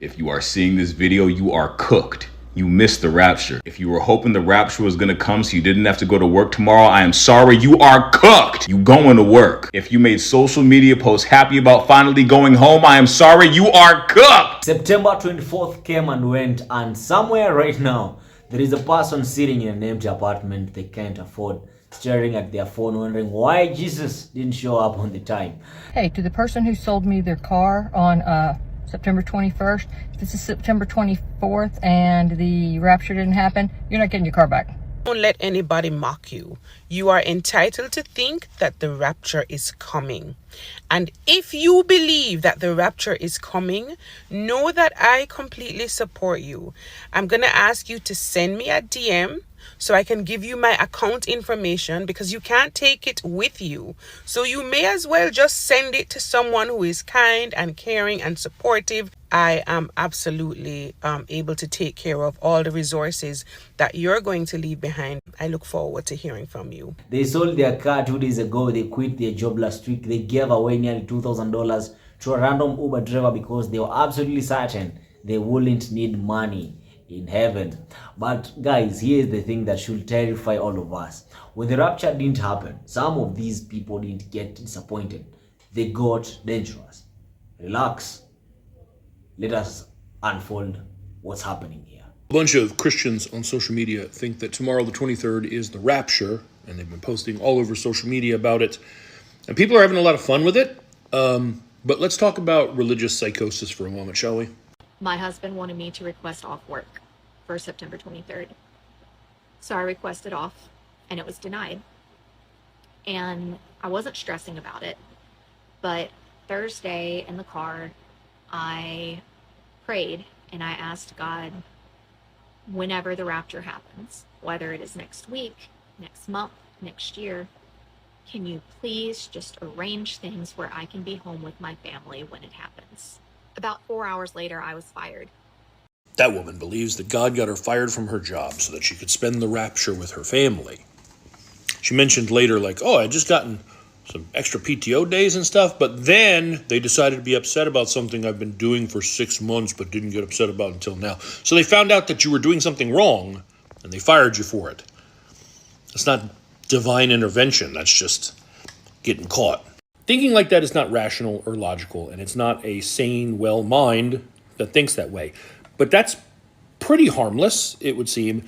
If you are seeing this video, you are cooked. You missed the rapture. If you were hoping the rapture was gonna come so you didn't have to go to work tomorrow, I am sorry, you are cooked. You going to work. If you made social media posts happy about finally going home, I am sorry, you are cooked. September 24th came and went, and somewhere right now, there is a person sitting in an empty apartment they can't afford, staring at their phone, wondering why Jesus didn't show up on the time. Hey, to the person who sold me their car on September 21st, if this is September 24th and the rapture didn't happen, you're not getting your car back. Don't let anybody mock you. You are entitled to think that the rapture is coming. And if you believe that the rapture is coming, know that I completely support you. I'm going to ask you to send me a DM so I can give you my account information, because you can't take it with you. So you may as well just send it to someone who is kind and caring and supportive. I am absolutely able to take care of all the resources that you're going to leave behind. I look forward to hearing from you. They sold their car 2 days ago. They quit their job last week. They gave away nearly $2,000 to a random Uber driver because they were absolutely certain they wouldn't need money in heaven. But guys, here's the thing that should terrify all of us. When the rapture didn't happen, some of these people didn't get disappointed. They got dangerous. Relax. Let us unfold what's happening here. A bunch of Christians on social media think that tomorrow the 23rd is the rapture, and they've been posting all over social media about it. And people are having a lot of fun with it. But let's talk about religious psychosis for a moment, shall we? My husband wanted me to request off work for September 23rd. So I requested off and it was denied. And I wasn't stressing about it. But Thursday in the car, I prayed and I asked God, whenever the rapture happens, whether it is next week, next month, next year, can you please just arrange things where I can be home with my family when it happens? About 4 hours later, I was fired. That woman believes that God got her fired from her job so that she could spend the rapture with her family. She mentioned later, like, oh, I just gotten some extra PTO days and stuff, but then they decided to be upset about something I've been doing for 6 months but didn't get upset about until now. So they found out that you were doing something wrong and they fired you for it. It's not divine intervention. That's just getting caught. Thinking like that is not rational or logical, and it's not a sane, well mind that thinks that way. But that's pretty harmless, it would seem.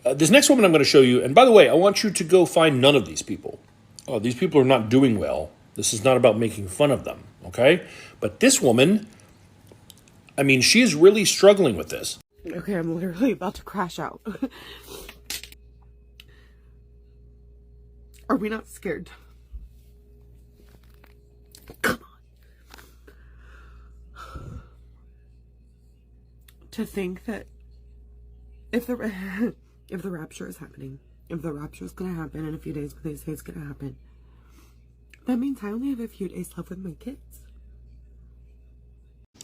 This next woman I'm going to show you, and by the way, I want you to go find none of these people. Oh, these people are not doing well. This is not about making fun of them, okay? But this woman, I mean, she is really struggling with this. Okay, I'm literally about to crash out. Are we not scared? Come on. To think that if the rapture is happening, if the rapture is going to happen in a few days, but they say it's going to happen, that means I only have a few days left with my kids.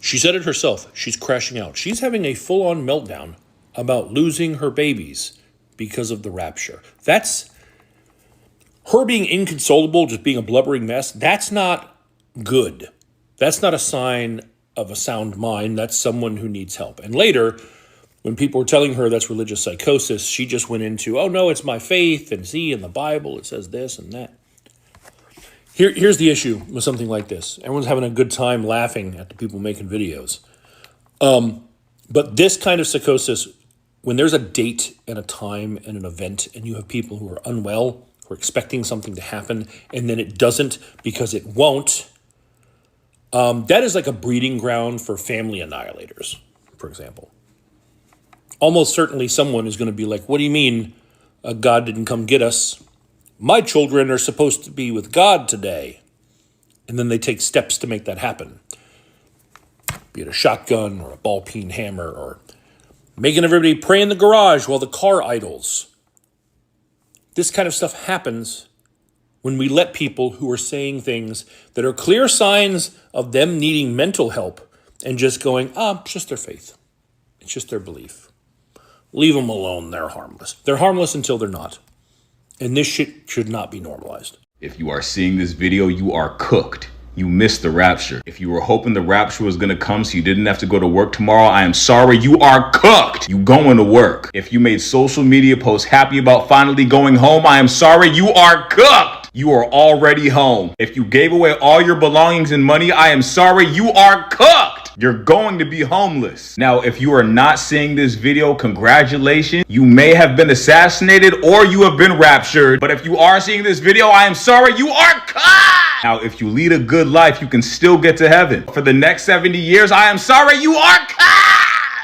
She said it herself. She's crashing out. She's having a full-on meltdown about losing her babies because of the rapture. That's her being inconsolable, just being a blubbering mess. That's not good. That's not a sign of a sound mind. That's someone who needs help. And later, when people were telling her that's religious psychosis, she just went into, oh no, it's my faith, and see, in the Bible it says this and that. Here's the issue with something like this. Everyone's having a good time laughing at the people making videos. But this kind of psychosis, when there's a date and a time and an event, and you have people who are unwell, who are expecting something to happen, and then it doesn't because it won't, that is like a breeding ground for family annihilators, for example. Almost certainly someone is going to be like, what do you mean God didn't come get us? My children are supposed to be with God today. And then they take steps to make that happen. Be it a shotgun or a ball-peen hammer or making everybody pray in the garage while the car idles. This kind of stuff happens when we let people who are saying things that are clear signs of them needing mental help and just going, it's just their faith. It's just their belief. Leave them alone. They're harmless. They're harmless until they're not. And this shit should not be normalized. If you are seeing this video, you are cooked. You missed the rapture. If you were hoping the rapture was gonna come so you didn't have to go to work tomorrow, I am sorry, you are cooked. You going to work. If you made social media posts happy about finally going home, I am sorry, you are cooked. You are already home. If you gave away all your belongings and money, I am sorry, you are cooked. You're going to be homeless. Now, if you are not seeing this video, congratulations. You may have been assassinated or you have been raptured. But if you are seeing this video, I am sorry, you are cooked. Now, if you lead a good life, you can still get to heaven. For the next 70 years, I am sorry, you are cooked.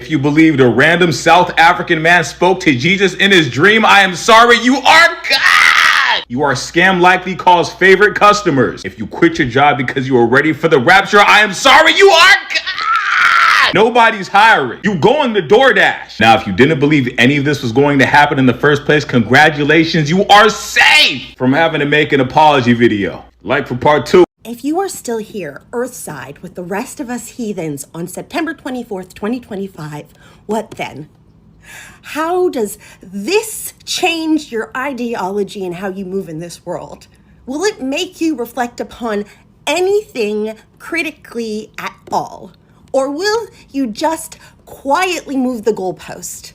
If you believed a random South African man spoke to Jesus in his dream, I am sorry, you are cooked. You are Scam Likely Call's favorite customers. If you quit your job because you are ready for the rapture, I am sorry, you are God! Nobody's hiring. You going to DoorDash. Now, if you didn't believe any of this was going to happen in the first place, congratulations, you are safe from having to make an apology video. Like for part 2. If you are still here, Earthside, with the rest of us heathens on September 24th, 2025, what then? How does this change your ideology and how you move in this world? Will it make you reflect upon anything critically at all? Or will you just quietly move the goalpost?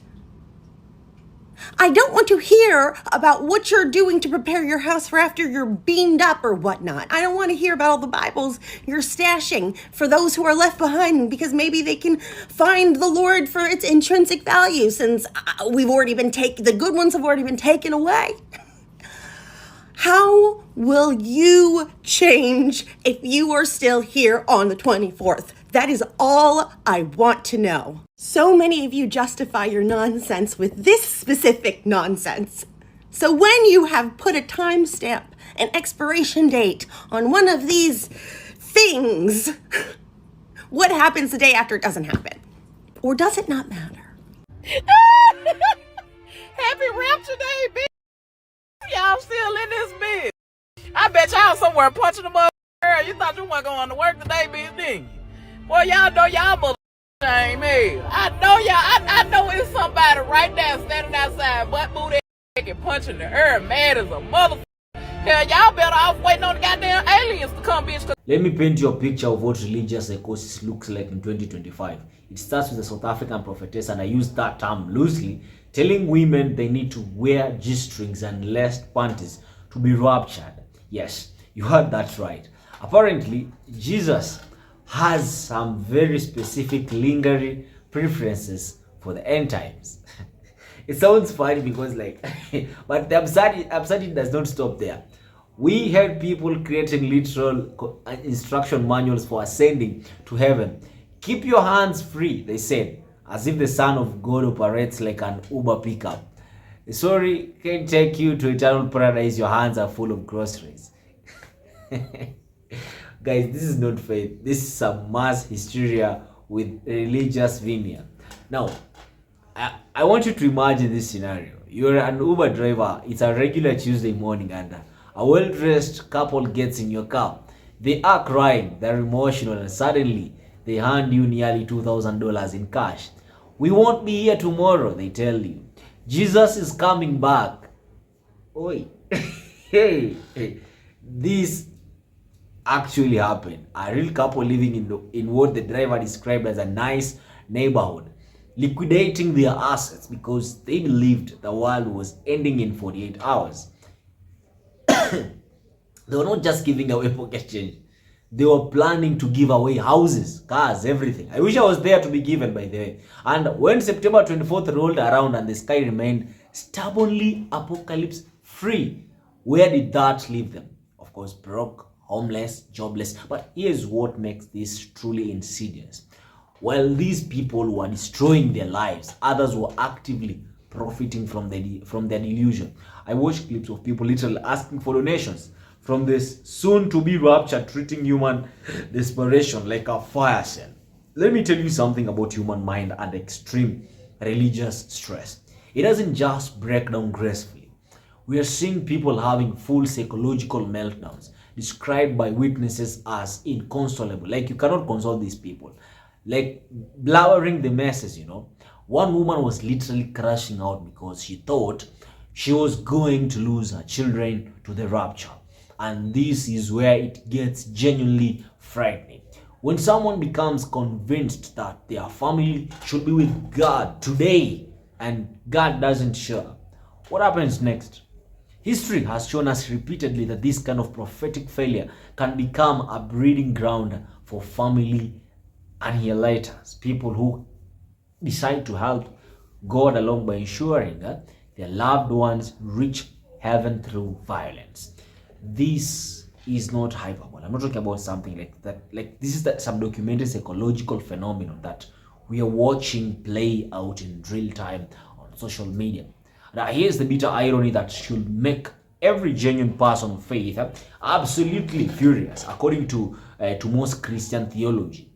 I don't want to hear about what you're doing to prepare your house for after you're beamed up or whatnot. I don't want to hear about all the Bibles you're stashing for those who are left behind because maybe they can find the Lord for its intrinsic value since the good ones have already been taken away. How will you change if you are still here on the 24th? That is all I want to know. So many of you justify your nonsense with this specific nonsense. So when you have put a timestamp, an expiration date on one of these things, what happens the day after it doesn't happen? Or does it not matter? Happy Rapture Day, bitch. Y'all still in this bitch. I bet y'all somewhere punching the mother. You thought you weren't going to work today, bitch, didn't you? Boy, y'all know y'all mother ain't me. I know y'all. I know it's somebody right there standing outside, butt booty and punching the air, mad as a motherfucker. Hell, y'all better off waiting on the goddamn aliens to come, bitch. Let me paint you a picture of what religious psychosis looks like in 2025. It starts with the South African prophetess, and I use that term loosely, telling women they need to wear G-strings and less panties to be raptured. Yes, you heard that right. Apparently, Jesus has some very specific lingering preferences for the end times. It sounds funny because but the absurdity does not stop there. We had people creating literal instruction manuals for ascending to heaven. Keep your hands free, they said, as if the Son of God operates like an Uber pickup. Sorry, can't take you to eternal paradise. Your hands are full of groceries. Guys, this is not faith. This is some mass hysteria with religious veneer. Now, I want you to imagine this scenario. You're an Uber driver. It's a regular Tuesday morning and a well-dressed couple gets in your car. They are crying, they're emotional, and suddenly they hand you nearly $2,000 in cash. We won't be here tomorrow, they tell you. Jesus is coming back. Oi. hey. This actually happened. A real couple living in what the driver described as a nice neighborhood, liquidating their assets because they believed the world was ending in 48 hours. They were not just giving away pocket change. They were planning to give away houses, cars, everything. I wish I was there to be given, by the way. And when September 24th rolled around and the sky remained stubbornly apocalypse free, where did that leave them? Of course, broke, homeless, jobless. But here's what makes this truly insidious. While these people were destroying their lives, others were actively profiting from their delusion. I watched clips of people literally asking for donations from this soon-to-be rapture, treating human desperation like a fire sale. Let me tell you something about human mind and extreme religious stress. It doesn't just break down gracefully. We are seeing people having full psychological meltdowns, described by witnesses as inconsolable. Like, you cannot console these people. Like, blowering the masses, you know. One woman was literally crashing out because she thought she was going to lose her children to the rapture. And this is where it gets genuinely frightening. When someone becomes convinced that their family should be with God today and God doesn't show up, what happens next? History has shown us repeatedly that this kind of prophetic failure can become a breeding ground for family annihilators, people who decide to help God along by ensuring that their loved ones reach heaven through violence. This is not hyperbole. I'm not talking about something like that. Like this is some documented psychological phenomenon that we are watching play out in real time on social media. Now, here's the bitter irony that should make every genuine person of faith absolutely furious, according to most Christian theology.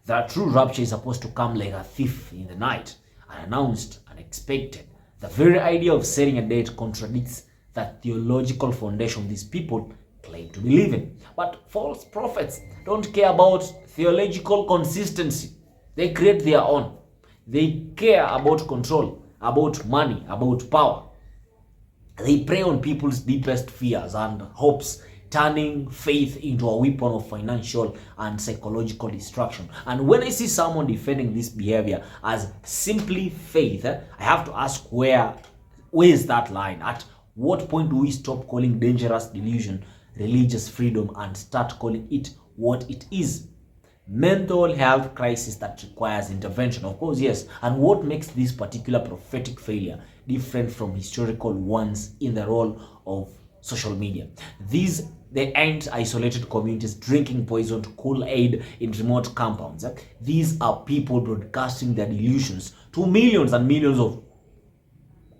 The true rapture is supposed to come like a thief in the night, unannounced, unexpected. The very idea of setting a date contradicts that theological foundation these people claim to believe in. But false prophets don't care about theological consistency. They create their own. They care about control, about money, about power. They prey on people's deepest fears and hopes, turning faith into a weapon of financial and psychological destruction. And when I see someone defending this behavior as simply faith, I have to ask where is that line? At what point do we stop calling dangerous delusion religious freedom and start calling it what it is? Mental health crisis that requires intervention, of course, yes. And what makes this particular prophetic failure different from historical ones in the role of social media? They ain't isolated communities drinking poisoned Kool-Aid in remote compounds. These are people broadcasting their delusions to millions and millions of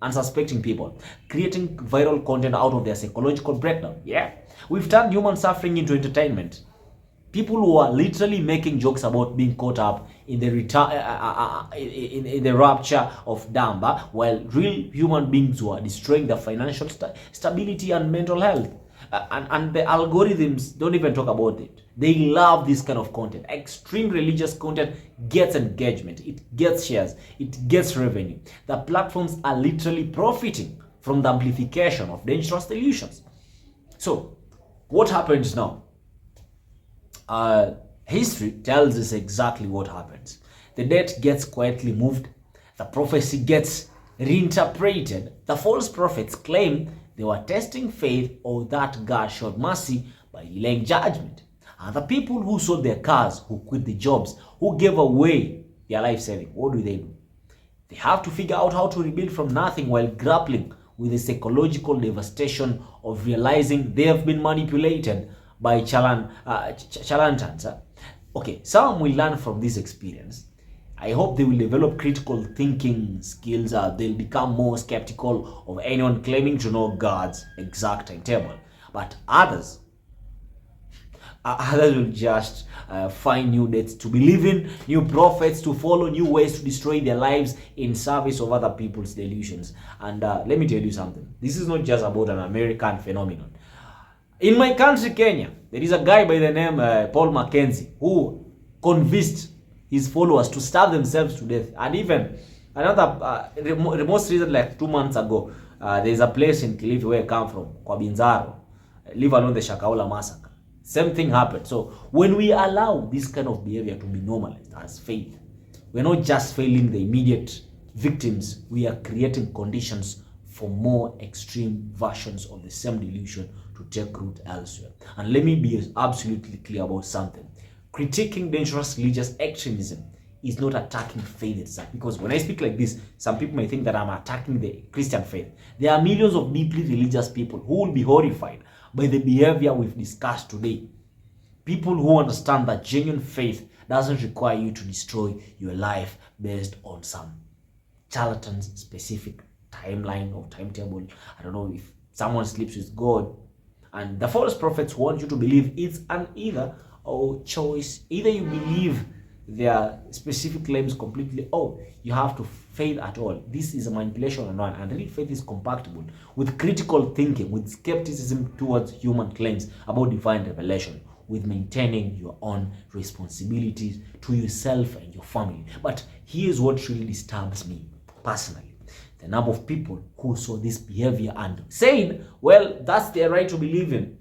unsuspecting people, creating viral content out of their psychological breakdown. Yeah, we've turned human suffering into entertainment. People who are literally making jokes about being caught up in the in the rapture of Damba, while real human beings who are destroying their financial stability and mental health. And the algorithms don't even talk about it. They love this kind of content. Extreme religious content gets engagement, it gets shares, it gets revenue. The platforms are literally profiting from the amplification of dangerous delusions. So, what happens now? History tells us exactly what happens. The date gets quietly moved, the prophecy gets reinterpreted, the false prophets claim they were testing faith or that God showed mercy by delaying judgment. And the people who sold their cars, who quit the jobs, who gave away their life saving, what do? They have to figure out how to rebuild from nothing while grappling with the psychological devastation of realizing they have been manipulated by charlatans. Okay, some will learn from this experience. I hope they will develop critical thinking skills. They'll become more skeptical of anyone claiming to know God's exact timetable. But others will just find new dates to believe in, new prophets to follow, new ways to destroy their lives in service of other people's delusions. And let me tell you something. This is not just about an American phenomenon. In my country, Kenya, there is a guy by the name Paul Mackenzie who convinced his followers to starve themselves to death. And even another, most recent, like 2 months ago, there's a place in Kilifi where I come from, Kwabinzaro, leave alone the Shakaula massacre. Same thing happened. So when we allow this kind of behavior to be normalized as faith, we're not just failing the immediate victims, we are creating conditions for more extreme versions of the same delusion to take root elsewhere. And let me be absolutely clear about something. Critiquing dangerous religious extremism is not attacking faith itself. Because when I speak like this, some people may think that I'm attacking the Christian faith. There are millions of deeply religious people who will be horrified by the behavior we've discussed today. People who understand that genuine faith doesn't require you to destroy your life based on some charlatan's specific timeline or timetable. I don't know if someone sleeps with God. And the false prophets want you to believe it's an either or choice. Either you believe their specific claims completely, or you have to faith at all. This is a manipulation on one, and real faith is compatible with critical thinking, with skepticism towards human claims about divine revelation, with maintaining your own responsibilities to yourself and your family. But here's what really disturbs me personally. The number of people who saw this behavior and said, well, that's their right to believe in.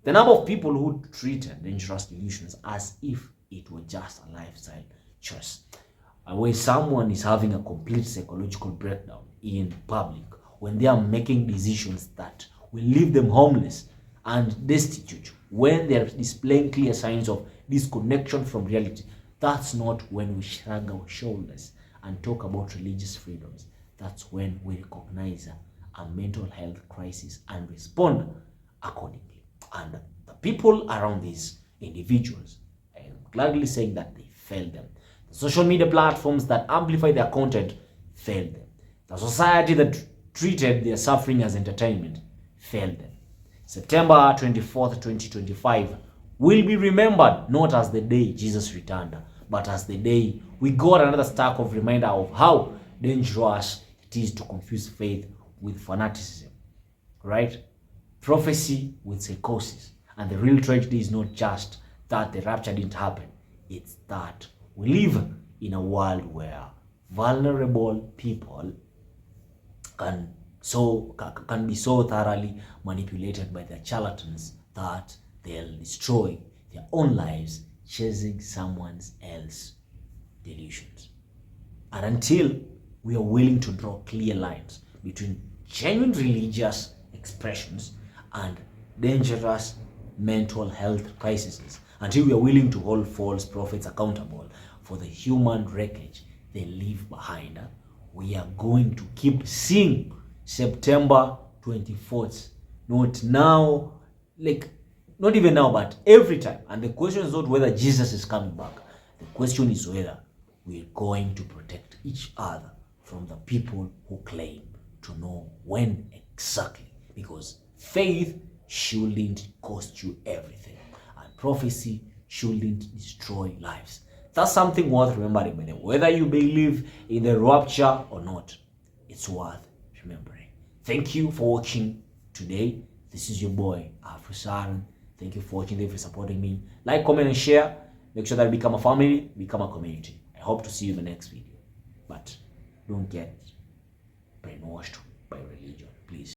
The number of people who treated dangerous delusions as if it were just a lifestyle choice, where someone is having a complete psychological breakdown in public when they are making decisions that will leave them homeless and destitute, when they are displaying clear signs of disconnection from reality. That's not when we shrug our shoulders and talk about religious freedoms. That's when we recognize a mental health crisis and respond accordingly. And the people around these individuals, I am gladly saying that they failed them. The social media platforms that amplify their content failed them. The society that treated their suffering as entertainment failed them. September 24th, 2025 will be remembered not as the day Jesus returned, but as the day we got another stark of reminder of how dangerous it is to confuse faith with fanaticism, right? Prophecy with psychosis. And the real tragedy is not just that the rapture didn't happen, it's that we live in a world where vulnerable people can be so thoroughly manipulated by their charlatans that they'll destroy their own lives chasing someone else's delusions. And until we are willing to draw clear lines between genuine religious expressions and dangerous mental health crises, until we are willing to hold false prophets accountable for the human wreckage they leave behind, we are going to keep seeing September 24th. Not now, not even now, but every time. And the question is not whether Jesus is coming back. The question is whether we're going to protect each other from the people who claim to know when exactly. Because faith shouldn't cost you everything, and prophecy shouldn't destroy lives. That's something worth remembering, by the way. Whether you believe in the rapture or not, it's worth remembering. Thank you for watching today. This is your boy, Afro. Thank you for watching. Thank you for supporting me. Like, comment, and share. Make sure that we become a family, become a community. I hope to see you in the next video. But don't get brainwashed by religion, please.